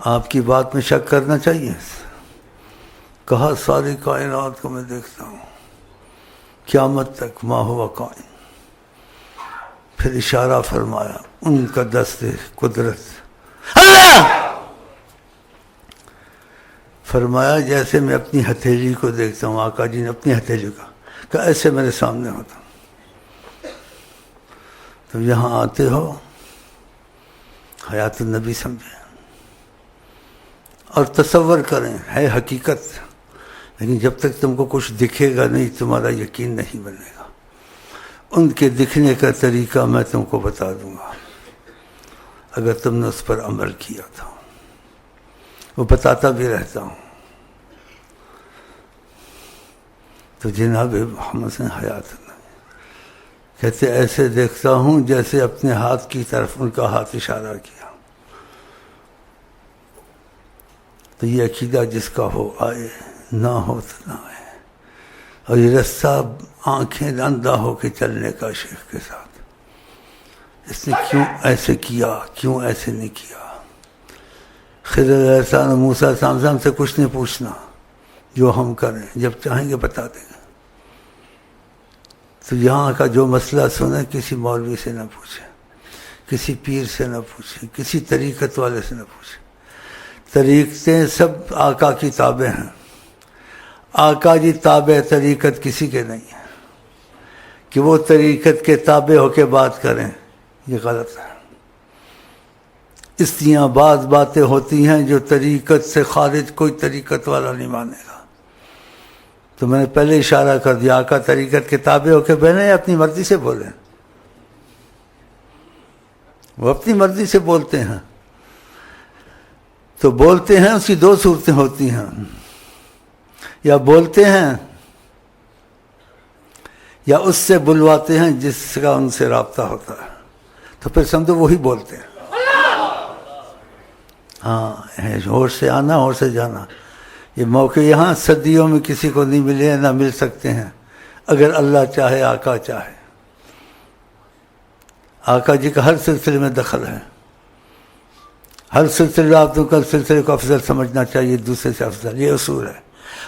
آپ کی بات میں شک کرنا چاہیے؟ کہا ساری کائنات کو میں دیکھتا ہوں قیامت تک ما ہوا قائم. پھر اشارہ فرمایا ان کا دست قدرت اللہ. فرمایا جیسے میں اپنی ہتھیلی کو دیکھتا ہوں. آقا جی نے اپنی ہتھیلی کا کہ ایسے میرے سامنے ہوتا. تو یہاں آتے ہو حیات النبی سمجھیں اور تصور کریں ہے حقیقت، لیکن جب تک تم کو کچھ دکھے گا نہیں تمہارا یقین نہیں بنے گا. ان کے دکھنے کا طریقہ میں تم کو بتا دوں گا اگر تم نے اس پر عمل کیا تھا. وہ بتاتا بھی رہتا ہوں. تو جناب محمد سے حیات کہتے ایسے دیکھتا ہوں جیسے اپنے ہاتھ کی طرف ان کا ہاتھ اشارہ کیا. تو یہ عقیدہ جس کا ہو آئے، نہ ہو تو نہ آئے. اور یہ رستہ آنکھیں اندھا ہو کے چلنے کا شیخ کے ساتھ. اس نے کیوں ایسے کیا، کیوں ایسے نہیں کیا. خضر علیہ السلام اور موسیٰ علیہ السلام سے کچھ نہیں پوچھنا، جو ہم کریں جب چاہیں گے بتا دیں گے. تو یہاں کا جو مسئلہ سنے کسی مولوی سے نہ پوچھے، کسی پیر سے نہ پوچھے، کسی طریقت والے سے نہ پوچھے. طریقتیں سب آقا کی تابع ہیں. آقا جی تابع طریقت کسی کے نہیں ہے. کہ وہ طریقت کے تابع ہو کے بات کریں یہ غلط ہے. اس لیے بعض باتیں ہوتی ہیں جو طریقت سے خارج کوئی طریقت والا نہیں مانے گا. تو میں نے پہلے اشارہ کر دیا آقا طریقت کے تابع ہو کے بہنے اپنی مرضی سے بولیں. وہ اپنی مرضی سے بولتے ہیں. تو بولتے ہیں اس کی دو صورتیں ہوتی ہیں، یا بولتے ہیں یا اس سے بلواتے ہیں جس کا ان سے رابطہ ہوتا ہے. تو پھر سمجھو وہی بولتے ہیں. ہاں ہوش سے آنا ہوش سے جانا. یہ موقع یہاں صدیوں میں کسی کو نہیں ملے نہ مل سکتے ہیں اگر اللہ چاہے، آقا چاہے. آقا جی کا ہر سلسلے میں دخل ہے. ہر سلسلے آپ کو سلسلے کو افضل سمجھنا چاہیے دوسرے سے افضل. یہ اصول ہے.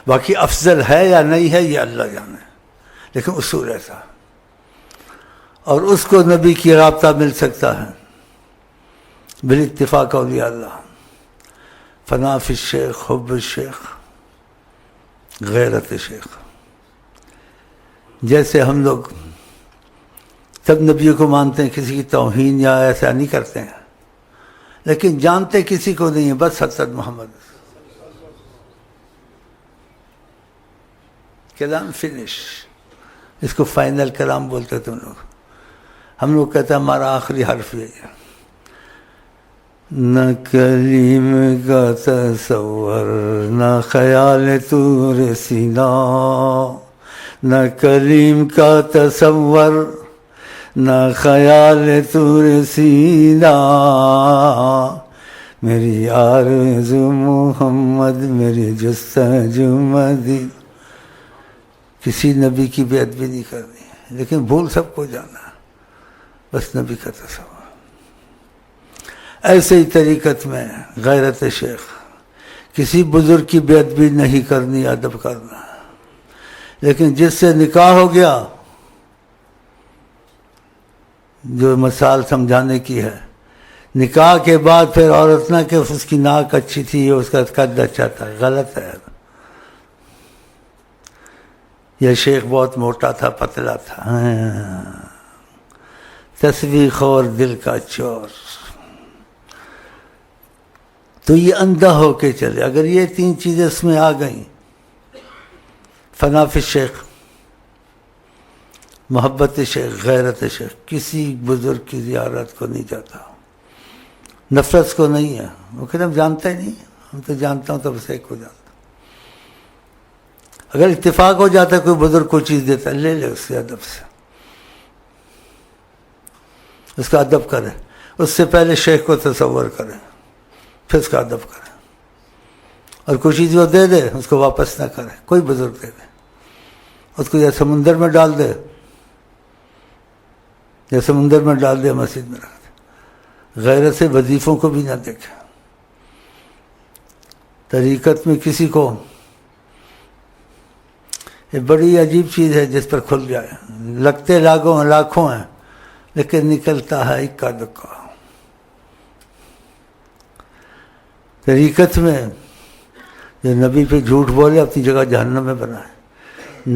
باقی افضل ہے یا نہیں ہے یہ اللہ جانے، لیکن اصول ایسا. اور اس کو نبی کی رابطہ مل سکتا ہے بالاتفاق اولیاء اللہ. فنا فی الشیخ، حب الشیخ، غیرت شیخ. جیسے ہم لوگ سب نبیوں کو مانتے ہیں، کسی کی توہین یا ایسا نہیں کرتے ہیں، لیکن جانتے کسی کو نہیں ہے، بس حضرت محمد. کلام فنش، اس کو فائنل کلام بولتے تم لوگ. ہم لوگ کہتے ہیں ہمارا آخری حرف یہ ہے. نہ کلیم کا تصور، نہ خیال طور سینا. نہ کلیم کا تصور، نہ خیال طور سینا. میری آرزو محمد، میری جستجو مدینہ. کسی نبی کی بے ادبی نہیں کرنی، لیکن بھول سب کو جانا، بس نبی کا تصور. ایسے ہی طریقت میں غیرت شیخ، کسی بزرگ کی بے ادبی نہیں کرنی، ادب کرنا. لیکن جس سے نکاح ہو گیا، جو مثال سمجھانے کی ہے، نکاح کے بعد پھر عورت نہ کہ اس کی ناک اچھی تھی، اس کا قد اچھا تھا، غلط ہے. یہ شیخ بہت موٹا تھا، پتلا تھا، تسبیح خور دل کا چور. تو یہ اندھا ہو کے چلے. اگر یہ تین چیزیں اس میں آ گئیں، فنا فی الشیخ، محبت شیخ، غیرت شیخ. کسی بزرگ کی زیارت کو نہیں جاتا، نفرت کو نہیں ہے. وہ کہتے ہم جانتے ہی نہیں، ہم تو جانتا ہوں تو بس ایک کو جانتا. اگر اتفاق ہو جاتا ہے کوئی بزرگ کو چیز دیتا ہے، لے لے اس سے ادب سے، اس کا ادب کرے. اس سے پہلے شیخ کو تصور کرے، پھر اس کا ادب کرے. اور کوئی چیز وہ دے دے اس کو واپس نہ کرے. کوئی بزرگ دے دے اس کو یا سمندر میں ڈال دے، یا سمندر میں ڈال دے، مسجد میں رکھ دے. غیرت سے وظیفوں کو بھی نہ دیکھے. طریقت میں کسی کو یہ بڑی عجیب چیز ہے جس پر کھل جائے، لگتے لاکھوں ہیں لیکن نکلتا ہے اکا دکا۔ طریقت میں جو نبی پہ جھوٹ بولے اپنی جگہ جہنم میں بنائے۔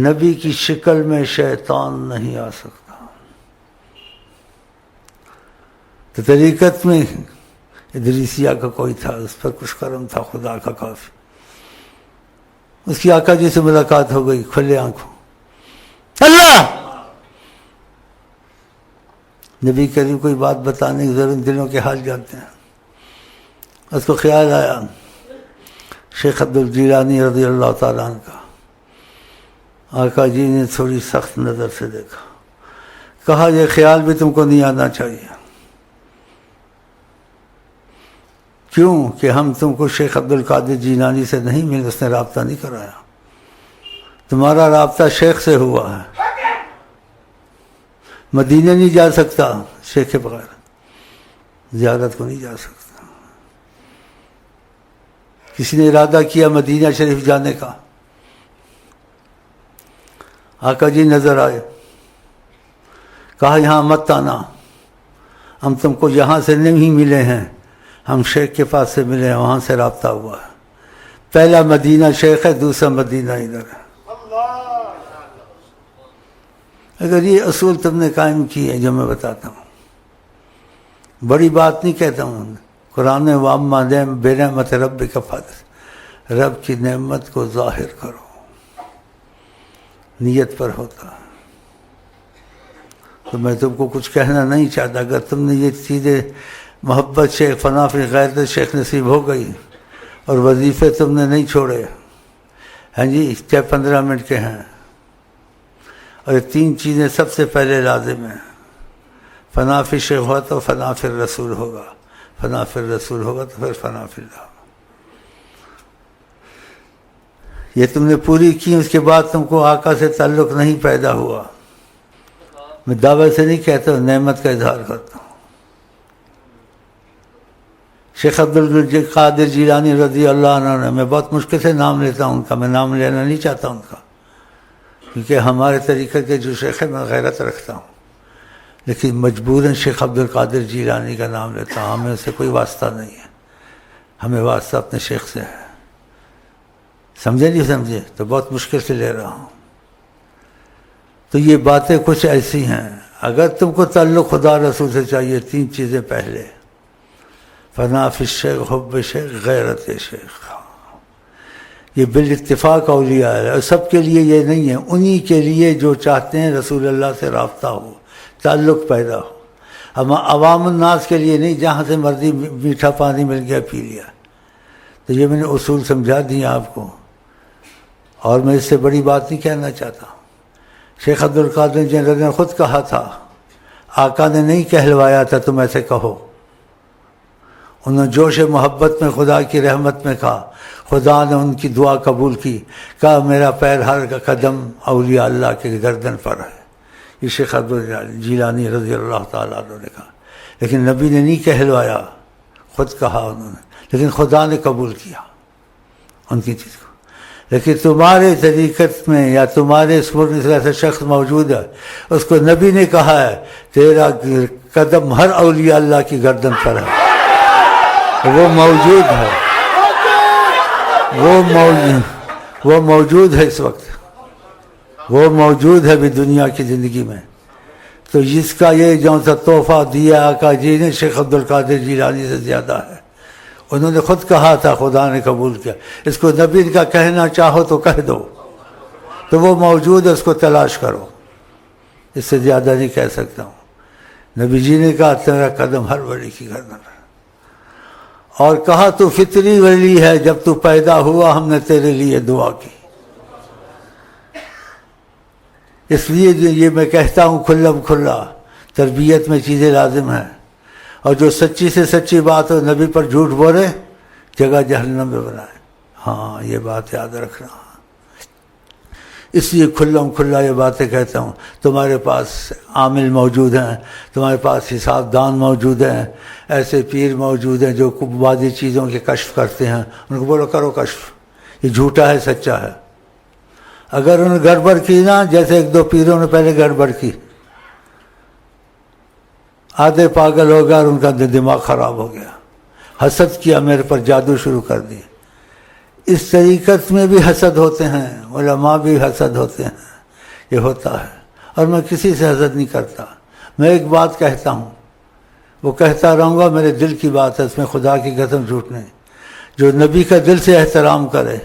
نبی کی شکل میں شیطان نہیں آ سکتا۔ تو طریقت میں ادریسیہ کا کوئی تھا، اس پر کچھ کرم تھا خدا کا کافی۔ اس کی آقا جی سے ملاقات ہو گئی کھلے آنکھوں، اللہ نبی کریم کوئی بات بتانے کی ضرورت، دلوں کے حال جانتے ہیں۔ اس کو خیال آیا شیخ عبدالجیلانی رضی اللہ تعالیٰ عنہ کا۔ آقا جی نے تھوڑی سخت نظر سے دیکھا، کہا یہ خیال بھی تم کو نہیں آنا چاہیے۔ کیوں کہ ہم تم کو شیخ عبدالقادر جیلانی سے نہیں ملے، اس نے رابطہ نہیں کرایا، تمہارا رابطہ شیخ سے ہوا ہے۔ مدینے نہیں جا سکتا شیخ کے بغیر، زیارت کو نہیں جا سکتا۔ کسی نے ارادہ کیا مدینہ شریف جانے کا، آقا جی نظر آئے، کہا یہاں مت آنا، ہم تم کو یہاں سے نہیں ملے ہیں، ہم شیخ کے پاس سے ملے ہیں، وہاں سے رابطہ ہوا ہے۔ پہلا مدینہ شیخ ہے، دوسرا مدینہ ادھر ہے۔ اگر یہ اصول تم نے قائم کی ہے جو میں بتاتا ہوں، بڑی بات نہیں کہتا ہوں، قرآن میں وَأَمَّا بِنِعْمَتِ رَبِّكَ فَحَدِّثْ، رب کی نعمت کو ظاہر کرو، نیت پر ہوتا ہے۔ تو میں تم کو کچھ کہنا نہیں چاہتا، اگر تم نے یہ چیزیں محبت شیخ، فنا فی غیرت شیخ نصیب ہو گئی اور وظیفے تم نے نہیں چھوڑے، ہاں جی، چاہے 15 منٹ کے ہیں، اور یہ 3 چیزیں سب سے پہلے لازم ہیں۔ فنا فی شیخ ہوا تو فنا فی الرسول ہوگا، فنا فی الرسول ہوگا تو پھر فنا فی اللہ۔ یہ تم نے پوری کی، اس کے بعد تم کو آقا سے تعلق نہیں پیدا ہوا۔ میں دعوے سے نہیں کہتا ہوں، نعمت کا اظہار کرتا ہوں۔ شیخ عبدالقادر جیلانی رضی اللہ عنہ، میں بہت مشکل سے نام لیتا ہوں ان کا، میں نام لینا نہیں چاہتا ان کا، کیونکہ ہمارے طریقے کے جو شیخ ہے میں غیرت رکھتا ہوں، لیکن مجبوراً شیخ عبدالقادر جیلانی کا نام لیتا ہوں، ہمیں اس سے کوئی واسطہ نہیں ہے، ہمیں واسطہ اپنے شیخ سے ہے۔ سمجھے نہیں سمجھے تو بہت مشکل سے لے رہا ہوں۔ تو یہ باتیں کچھ ایسی ہیں، اگر تم کو تعلق خدا رسول سے چاہیے، 3 چیزیں پہلے، فنا فی الشیخ، حب شیخ، غیرت شیخ۔ یہ بالاتفاق اولیاء ہے، اور سب کے لیے یہ نہیں ہے، انہی کے لیے جو چاہتے ہیں رسول اللہ سے رابطہ ہو، تعلق پیدا ہو۔ اما عوام الناس کے لیے نہیں، جہاں سے مرضی میٹھا پانی مل گیا پی لیا۔ تو یہ میں نے اصول سمجھا دیا آپ کو، اور میں اس سے بڑی بات نہیں کہنا چاہتا۔ شیخ عبدالقادر جیلانی نے خود کہا تھا، آقا نے نہیں کہلوایا تھا تم ایسے کہو، انہوں نے جوش محبت میں خدا کی رحمت میں کہا، خدا نے ان کی دعا قبول کی، کہا میرا پیر ہر قدم اولیاء اللہ کے گردن پر ہے۔ یہ شیخ عبدالجیلانی رضی اللہ تعالیٰ عنہ نے کہا، لیکن نبی نے نہیں کہلوایا، خود کہا انہوں نے، لیکن خدا نے قبول کیا ان کی چیز کو۔ لیکن تمہارے طریقت میں یا تمہارے اس ملک میں ایسا شخص موجود ہے، اس کو نبی نے کہا ہے تیرا قدم ہر اولیاء اللہ کی گردن پر ہے، وہ موجود ہے، وہ موجود ہے اس وقت، وہ موجود ہے بھی دنیا کی زندگی میں۔ تو جس کا یہ جو سا تحفہ دیا آقا جی نے شیخ عبدالقادر جیلانی سے زیادہ ہے۔ انہوں نے خود کہا تھا، خدا نے قبول کیا۔ اس کو نبی کا کہنا چاہو تو کہہ دو، تو وہ موجود ہے، اس کو تلاش کرو، اس سے زیادہ نہیں کہہ سکتا ہوں۔ نبی جی نے کہا تیرا قدم ہر ولی کی گردن ہے، اور کہا تو فطری ولی ہے، جب تو پیدا ہوا ہم نے تیرے لیے دعا کی۔ اس لیے یہ میں کہتا ہوں کھلم کھلا، تربیت میں چیزیں لازم ہیں، اور جو سچی سے سچی بات ہو، نبی پر جھوٹ بولے جگہ جہنم میں بنائے۔ ہاں یہ بات یاد رکھنا۔ اس لیے کھلا یہ باتیں کہتا ہوں. تمہارے پاس عامل موجود ہیں، تمہارے پاس حساب دان موجود ہیں، ایسے پیر موجود ہیں جو بعضی چیزوں کے کشف کرتے ہیں. ان کو بولو کرو کشف، یہ جھوٹا ہے سچا ہے. اگر انہوں نے گڑبڑ کی نا، جیسے ایک دو پیروں نے پہلے گڑبڑ کی، آدھے پاگل ہو گیا اور ان کا دماغ خراب ہو گیا، حسد کیا میرے پر، جادو شروع کر دی. اس طریقت میں بھی حسد ہوتے ہیں، علماء بھی حسد ہوتے ہیں، یہ ہوتا ہے. اور میں کسی سے حسد نہیں کرتا. میں ایک بات کہتا ہوں، وہ کہتا رہوں گا، میرے دل کی بات ہے، اس میں خدا کی قسم جھوٹ نہیں. جو نبی کا دل سے احترام کرے،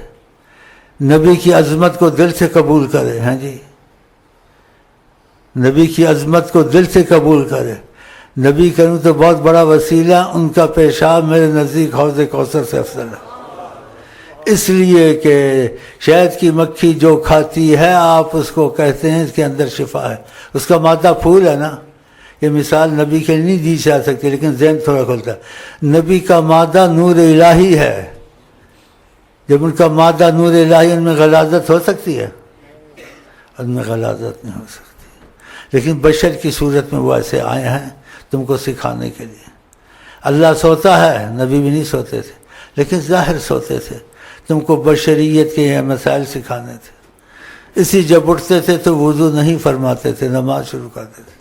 نبی کی عظمت کو دل سے قبول کرے، ہیں جی، نبی کی عظمت کو دل سے قبول کرے. نبی کروں تو بہت بڑا وسیلہ، ان کا پیشاب میرے نزدیک حوض کوثر سے افضل ہے. اس لیے کہ شہد کی مکھی جو کھاتی ہے، آپ اس کو کہتے ہیں اس کے اندر شفا ہے. اس کا مادہ پھول ہے نا. یہ مثال نبی کے نہیں دی جا سکتی، لیکن ذہن تھوڑا کھلتا ہے. نبی کا مادہ نور الہی ہے. جب ان کا مادہ نور الہی، ان میں غلاظت ہو سکتی ہے؟ ان میں غلاظت نہیں ہو سکتی. لیکن بشر کی صورت میں وہ ایسے آئے ہیں تم کو سکھانے کے لیے. اللہ سوتا ہے، نبی بھی نہیں سوتے تھے، لیکن ظاہر سوتے تھے. تم کو بشریت کے یہ مسائل سکھانے تھے. اسی جب اٹھتے تھے تو وضو نہیں فرماتے تھے، نماز شروع کرتے تھے.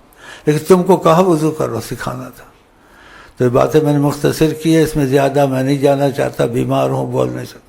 لیکن تم کو کہا وضو کرو، سکھانا تھا. تو یہ باتیں میں نے مختصر کی ہے، اس میں زیادہ میں نہیں جانا چاہتا، بیمار ہوں، بول نہیں سکتا.